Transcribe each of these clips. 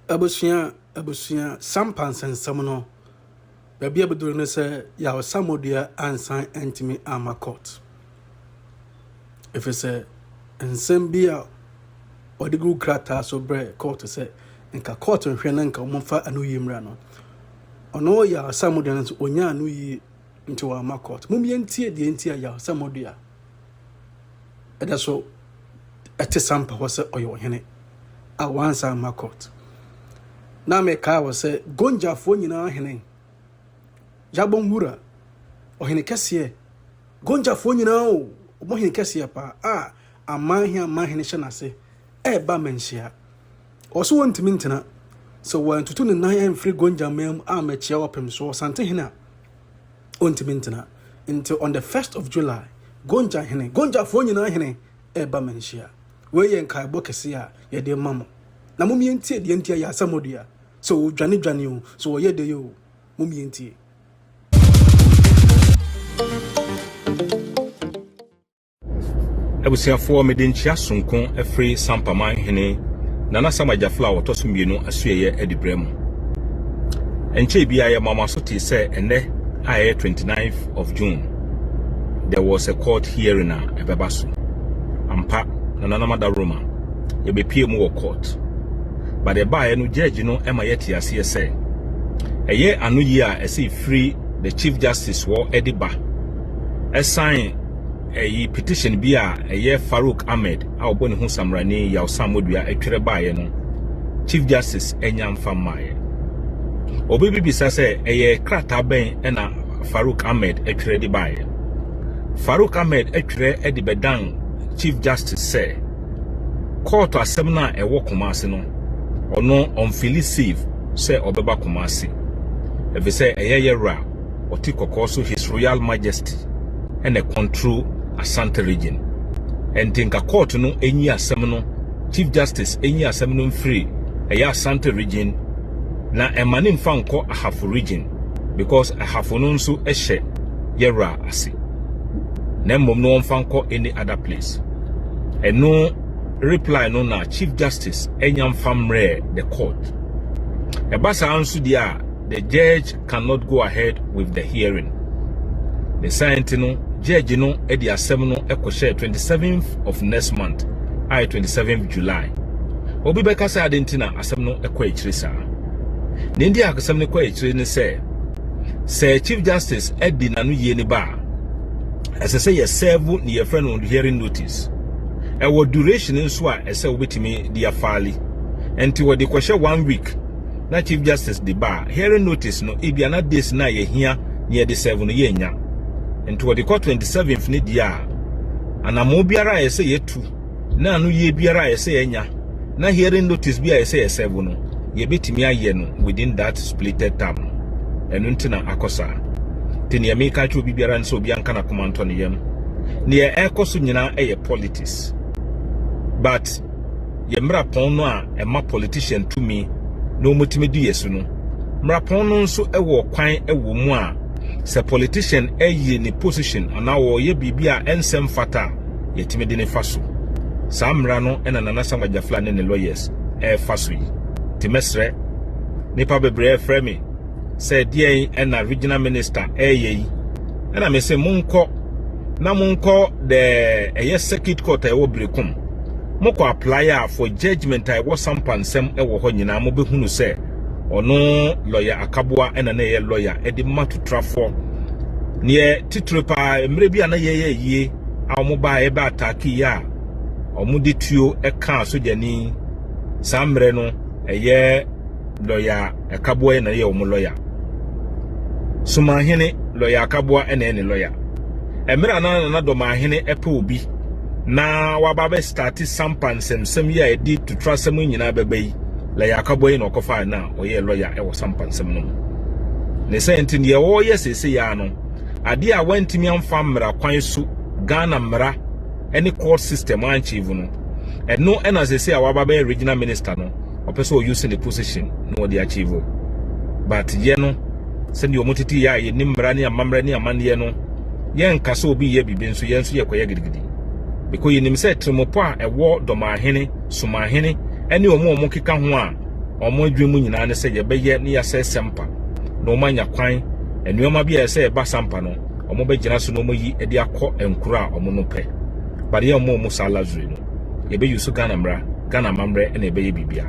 Abusia Sampa nsɛm no baabi abeduru no sɛ Yaw Sammor ansan antimi ama court if sɛ nsɛm bi a ɔde gu krataa so brɛ court sɛ nka court nhwɛ na nka ɔmfa anu yi mra no ɔno Yaw Sammor no so onya anu yi nti wa ama court mum yɛntie deɛ ntie Yaw Sammor ɛda so ɛte Sampa hɔ sɛ ɔyɛ ɔhene a wansa ama court na me ka wo se gonja fo nyina hene jabon wura ohene kese gonja fo nyina o mo hene kese pa a amahene hye na se e ba menhia o so wontimi ntena so wan tutu ne nan en free gonja mem a ma chia opem so sante hene wontimi ntena until on the 1st of July gonja fo nyina hene e ba menhia we yen kai bo kese a ye de mamo na mum yentie de yentie ya Sammor so dwane o so wo yede yo mum yentie abusiafo medenchia sonkon afri Sampa man hene nana samajafla wotoso mienu asueye edibrem enche bia ya mama so te se ene aye 29th of June there was a court hearing na ebebaso ampa nana mada Roma ye be pie mu wo court. But the buyer no judge no ema yeti ase say eye anu yi a ese free the Chief Justice wo ediba assign a petition bi a eye Farouk Ahmed a oboni hu samrani Yaw Sammor atwere buyer no Chief Justice enyam famaye obi bibisa say eye krata ben na Farouk Ahmed atwere di buyer Farouk Ahmed atwere edibedan Chief Justice say court asem na ewo kumasi no ono on Feliceve say obeba kumasi efe say eyeyera oti kokoso His Royal Majesty and a control Asante region and think a court no enyi asem no Chief Justice enyi asem no free eya Asante region na emani mfa nko ahafo region because ahafo no nso ehye yera ase na mmom no mfa nko any other place and no reply no na Chief Justice enyam famre the court ebasa ansu dia the judge cannot go ahead with the hearing the scientino judge no edi asem no ekoshe 27th of next month 27th July obi beka say adentina asem no ekwa ekire sa ndi akasem no kwa ekire ne say Chief Justice edi nanu ye ni ba asese ye serve ni ye friend on hearing notice ewo duration nso a ese obetimi dia faali enti wo de kwhye 1 week na Chief Justice de ba hearing notice no ebia na days na ye hia ne de 7 no ye nya enti wo de 27th ne dia anamo biara ese ye 2 na anu ye biara ese ye nya na hearing notice bia ese ye 7 no ye betimi aye no within that splitted term enu ntina akosa tini ame ka chu biara nso obi anka na komanto ne yem ne ekoso nyina eye politics but ye mrapon no a ema politician to me no mutimi du yesu no mrapon no nso ewo kwan ewo mu a se politician eye ni position ana wo ye bibia ensem fata yetimi de ne faso samra no ena nana samajafla ne lawyers faso yi timesre nipa bebre frame say die ena regional minister yi ena me se munko na munko the circuit court ewo brekum moko apply for judgment I was Sampa nsem ewo ho nyina mo behunu se ono lawyer akaboa ena na ye lawyer edi matu trafo ne titrepa emre bia na ye yie awmo ba e ba ataki ya omudi tuo eka sojani samre no eye lawyer akaboa na ye omo lawyer suma hene lawyer akaboa ena ne lawyer emre na do ma hene epe obi na wababa start Sampa nsem ya edi to trust mu nyina bebai la yakaboy no kofa na oye lawyer e wo Sampa nsem no ne senti ne wo yesese ya no ade a wantimi amfa mra kwan su Ghana mra any court system achieve no no ena sese a wababa regional minister no opeso o use the position no dey achieve but ye no send omotiti ya ye nimra ne amamra ne amane no ye nkasa obi ye bibi nso ye nso ye koye gidigidi because you nimse trimopo a ewo doma hene suma hene ene omo keka ho a omo adwemu nyina ne se ye beye ne ya se Sampa no manya kwan enuoma bia se ba Sampa no omo begina so no moyi e de akọ enkura omo no pe bare omo sala zuri no ye be yusu Ghana mra Ghana mamre na ebe ye bibia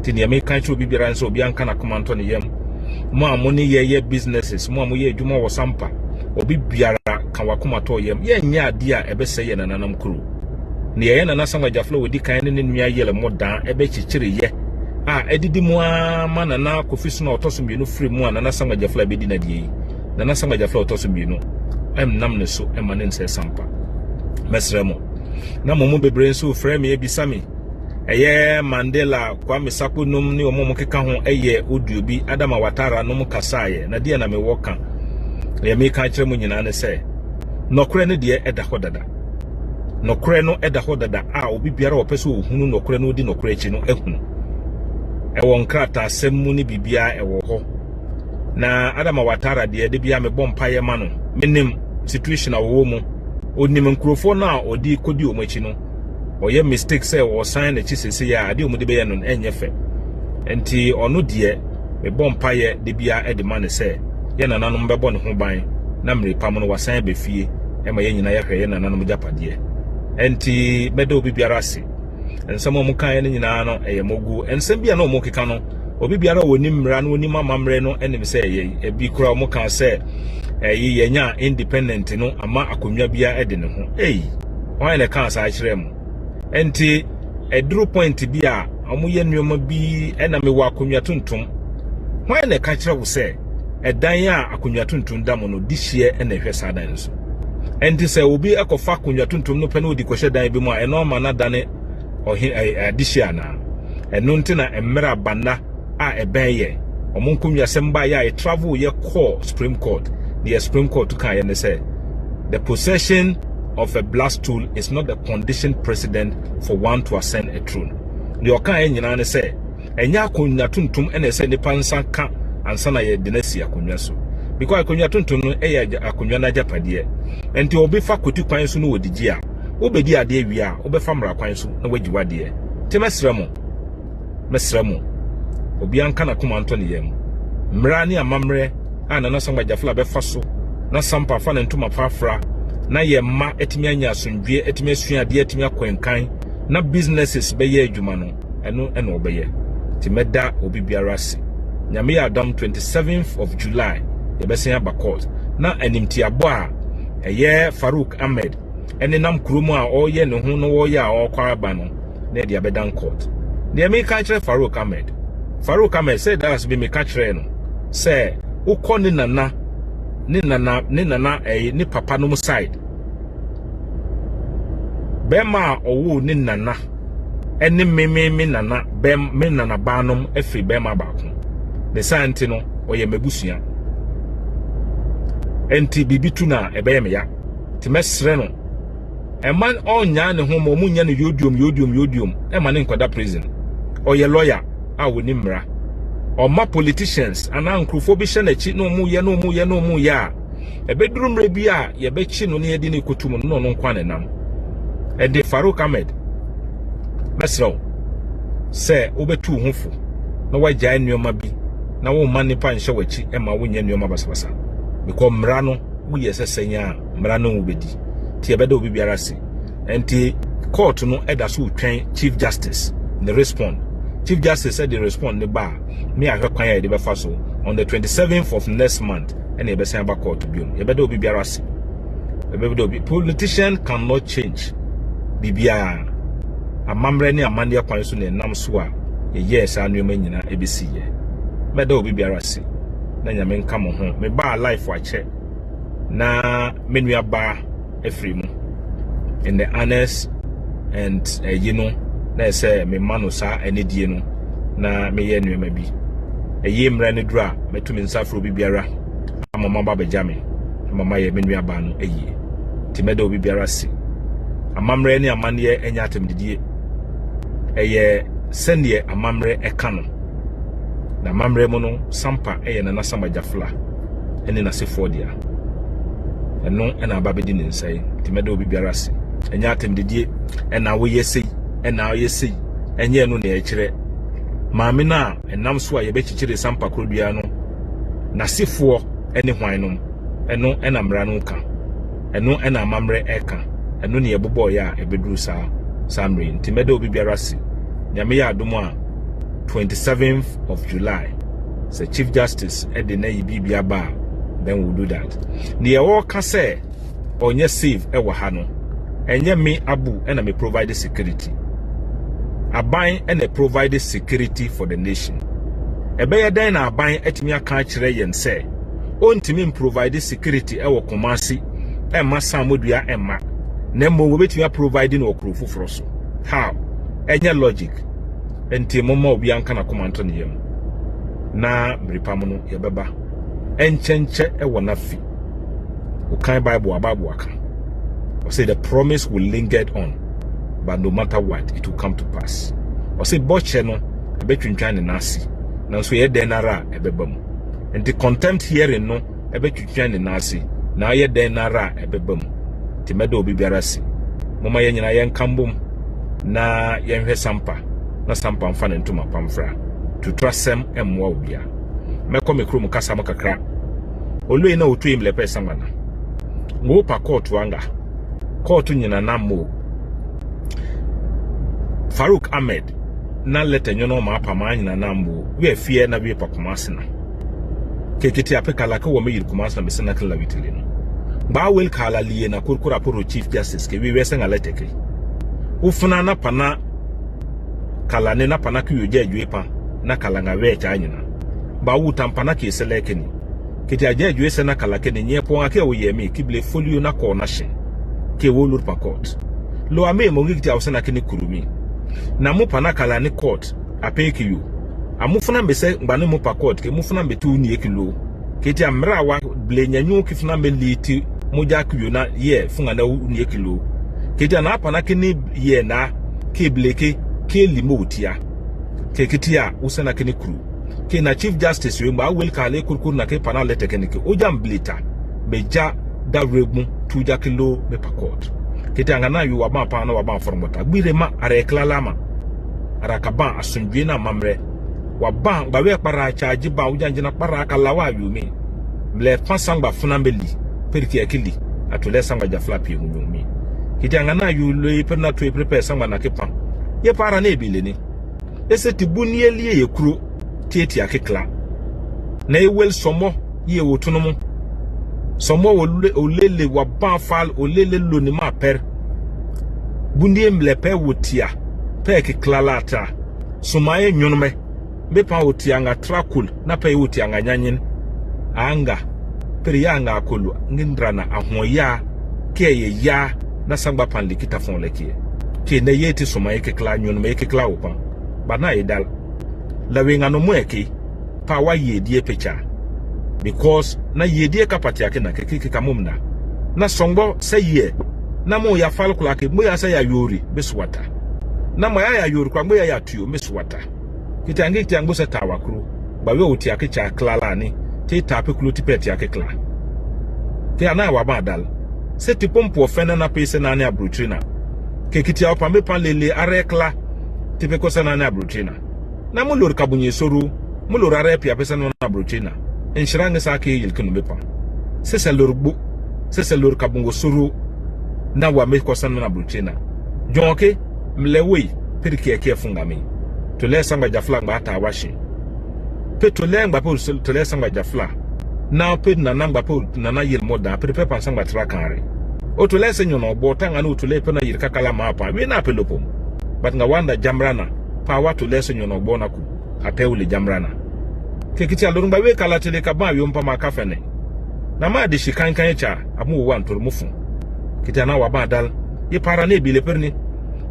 ti ne me kan tro bibia nso obi anka na komanto ne yam mo amone ye businesses mo amoye adwuma wo Sampa obi biara kan wakomato yam ye nya ade a ebe se ye nananam kuro ne ye nanasam ajaflo wodi kan ne nua yele mo dan ebe chichire ye edidi mu ama nana kofisu na otoso mienu free mu nanasam ajaflo ebe di na die nanasam ajaflo otoso mienu nam ne so emane nse Sampa mesremo na momo bebre nso frɛ me ebisami eye Mandela Kwame Sapo num ni omo keka ho eye odiobi Adama Watara num kasaye na dia na me woka ye me ka kire mu nyina ne se nokore ne de eda hodada nokore no eda hodada obi biara opese ohunu nokore no di nokore echi no ehunu ewo nkrata asem mu ni bibia ewo ho na Adama Watara de bia me bompa ye ma no menim situation awo mu onim nkrofo na odi kodi omachi no oye mistake say o sign na chisese ya ade omude be ye no enye fe enti ono de me bompa ye de bia e de man say ye nananom be bɔ ne ho ban na mrepam no wasan be fie e ma ye nyina ye hwɛ ye nananom japade enti beda obi biara ase ensem o mu kan ne nyina no eye mogu ensem bia na o mu keka no obi biara woni mra no oni mamamre no enim say ye ebi kura o mu kan say ye nya independent no ama akonwa bia e de ne ho wan na kan sa akire mu enti eduru point bia omu ye nneoma bi e na me wa akonwa tuntum wan na ka kire wo say edan a akonwa tuntum da mo no dihye e na hwɛ sa dan so enti sɛ obi ekofa akonwa tuntum no pe na odi kɔhwɛ dan bi mu a eno ma na dane dihye ana eno ntina emra banda eben ye omu nkonwa semba ya travel ye call Supreme Court. The Supreme Court to can say the possession of a blast tool is not the condition precedent for one to ascend a throne. The Okan nyina say enya akonya tuntum ene say nipa nsa ka ansa na ye dinasi akonya so because akonya tuntum no akonya na japade enti obi fa koti kwan so no wodigi a obedi ade wi a obefa mra kwan so na wagiwade te mesremo obi anka na komanto ne yam mra ne amamre na samba jafla be faso na Sampa fa na ntuma fafra na ye ma etimi anya asundwe etimi asuade etimi akwenkan na businesses be ye adwuma no eno obeye ti meda obi biara se nyame ya adam 27th of July ye be sen aba court na animti abo a eye Farouk Ahmed ene nam kromu a oye ne ho no wo ye a okwa aba no na dia bedan court ne me ka kire Farouk Ahmed say that has been me ka kire no say ukọ ni nana ni papa no side bema owo ni nana eni me nana me nana banom efi bema baako the santi no oye mabusua enti bibitu na ebe me ya ti mesre no eman onya ne ho mo munya ne yodium ema ne nkwada prison oye lawyer a woni mra oma politicians ana nkrufo bi hye na chi no mu ya ebeduru mre bi a ye be chi no ne yedi ne kotum no nkwa ne nam ede Farouk Ahmed mesro se obetu hofo na wagya nneoma bi na wo mane pa nhye wachi e ma wonya nneoma basabasa because mra no wo ye sesenya mra no obedi ti ebeda obi biara se enti court no eda so twen Chief Justice the respond Chief Justice said they respond the bar. Me I heard kwanya de be fa so on the 27th of next month and e be send back court to biom. E be do bi biara se. E be do bi politician cannot change. Bibia amamre ni amande kwan so na nam so a yes anuoma nyina e be si ye. Be do bi biara se. Na nyame nka mo ho. Me ba life wa che. Na menua ba efri mu. In the honest and na say me manu sa ene die no na me ye nnuema bi eye mra ne dura metumi nsafro bi biara amama ba bejame amama ye menua ba no eye ti meda obi biara si amamre ne amane enya atemdidie eye sendie amamre eka no na amamre mu no Sampa eye na nasamba jafla ene na sefo dia eno ena ba bedi ne nsai ti meda obi biara si enya atemdidie ena wo yesei ena yesi enye no na ekire maame na enam so a yebechichire Sampa krodua no na sefo ene hwan no eno ena mra no ka eno ena amamre eka eno ne yebobo ya ebeduru samre ntimede obi biara si nyame ya adomo a 27th of July say Chief Justice ede na yibibia ba then we'll do that ne wo ka say onye save e wa ha no enye me abu ena me provide security aban ena provide security for the nation ebeye den na aban etimi aka kire yen say ontimi provide security e wo kumasi e ma samodua e ma na mo we betimi provide no okrofo froso how enye logic enti mo ma obi anka na komanto ne yem na bripam no ye beba enchenche e wo na fi o kan bible ababu aka o say the promise will linger on but no matter what it will come to pass o say boche no ebetwintwan ne nasi nanso ye denara ebebam enti contempt hearing no ebetwintwan ne nasi na ye denara ebebam ti medo obi biara si moma ye nyina ye nkambom na ye nhwe Sampa na Sampa mfa ne ntoma pamfra tutrasem emwa obia meko mekrom kasa makakra olwe na otu imle pesa ngana ngo pa court wanga court nyina nammo Farouk Ahmed na leta nyono ma pa ma nyina nambo we fie na we pa kumasi na kekiti apekala ka wo me yir kumasi na mesena kala witile no ba wel kala liye na kurkura poro Chief Justice ke we wesen alete ke ufuna na pana kala ne na pana ku yoje adwe pa na kala nga we cha nyina ba wutam pana ke seleke ni kiti aje adwe se na kala ke ne nyepo ake wo yemi kible folio na ko na hye ke wo lur pa court lo ame mo ngiti awsena ke ne kurumi na mo pana kala ne court apeki yo amufuna mbese ngba mo pa court ke mufuna mbetu ni ekilo kiti amra wa blenyanyu kifuna mbeliti moja kuyo na ye funga na ni ekilo kiti na pana ke ni ye na ke bleke ke limotia ke kiti ya usena ke ne kuru ke na Chief Justice yo mba wel kala kurkur na ke pana lete ke ne ke oja mblita beja da rebu tuja kilo me pa court kiti angana yu waba pa na waba formota gbire ma are klalama arakaba asundwe na mamre waba ba we para charge ba ujanjina para kalawa yu mi ble pasangba funambeli perki akili atule sangba jafla pie ngumi kiti angana yu le perna to prepare sangba na kepa ye para na ebile ni ese tibuni elie ye kuro tieti akekla na ewel somo ye wotunumu somo olele waba fal olele loni ma per bundi mlepe wotia peke klalata sumaye nyonome bepa wotia nga trakul na pe wotia nga nyanyin anga periya nga akolu ngindra na ahoya ke ya na sangba panli kitafon lekie ke ne yeti sumaye ke kla nyonome ke kla opa bana edal lawe nga no mweki pa wa yedie pecha because na yedie kapati yake na keke kamumna na songbo seye na mo ya falkula ke mo ya sa ya yori beswata na mo ya yori kwa mo ya tuyo meswata kitangi kitango sa tawakru ba we oti ake cha klala ni te tape kulu tipeti ake kla ke ana wa badal se tipompo ofena na pese na ne abrutrina ke kitia opa me pan lele arekla tipe ko sana na abrutrina na mo lor kabunye soru mo lor are pia pese na abrutrina enshiranga sa ke yelkunu mepa se lor kabungo soru na wa me ko sana na abrutrina jonke mlewe perki ake fungami to le sanga jafla ngba ta washi pe to le ngba po to le sanga jafla na pe na nangba po na na yel moda pe pe pan sanga trakare o to le senyo no bo tanga no to le pe na yir kakala ma pa we na pe lopo but nga wanda jamrana pa wa to le senyo no bo na ku apewule jamrana ke kiti alorungba we kala tele ka ba yo mpa ma kafene na ma de shikankan cha amu wa ntoro mufu kiti na wa ba dal ye para na ebile perni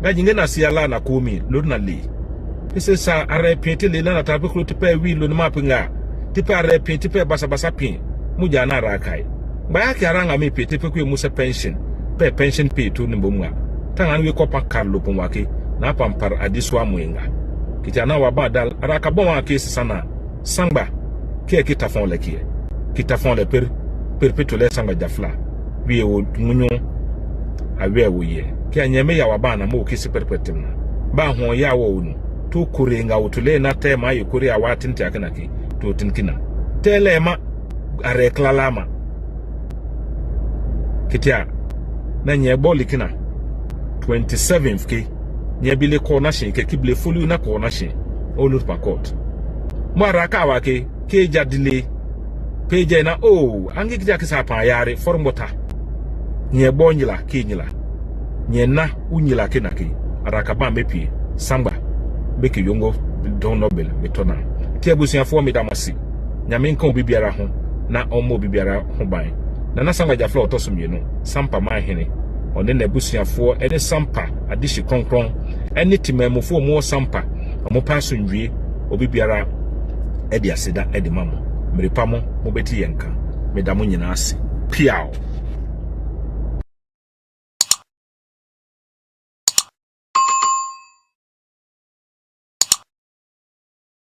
ga jinge na siala na komi lorna li ese sa are pienti le na tabe klo tipe wi lo ma pinga tipe are pienti pe basa pin muja na ra kai ba ya ki aranga me pienti pe ku musa pension pay to nimbo mwa tanga we ko pa karlo pomwa ke na pampar adiswa mwenga kitana wa badal araka bon wa ke sana sangba ke kitafon le kie kitafon le perpetule sangba jafla wi o munyo awe wo ye ke anyame ya wa ba na mo ke se perpetim na ba ho ya wo nu to kurenga utule na tema yukuri awatin tiakanaki to tinkina telema areklalama kitia na nye boli kina 27th ke nye bile cornation ke kibile fulu na cornation olut pakot maraka wake ke jadile peje na angi kija kisa pa yare formota nye bonyila ke nyila nye na unyila kenaki araka ba mepi samba beke yongo don nobel metona tiabusiafo medamasi nyame nka obibiara ho na omo obibiara ho ban na na sanga jafla otosomienu sampa mahene one na busiafo ene sampa adishi kronkron ene timamufo mo sampa omo paso ndwie obibiara edi aseda edi mamo mrepamo mo beti yenka medamo nyina ase piao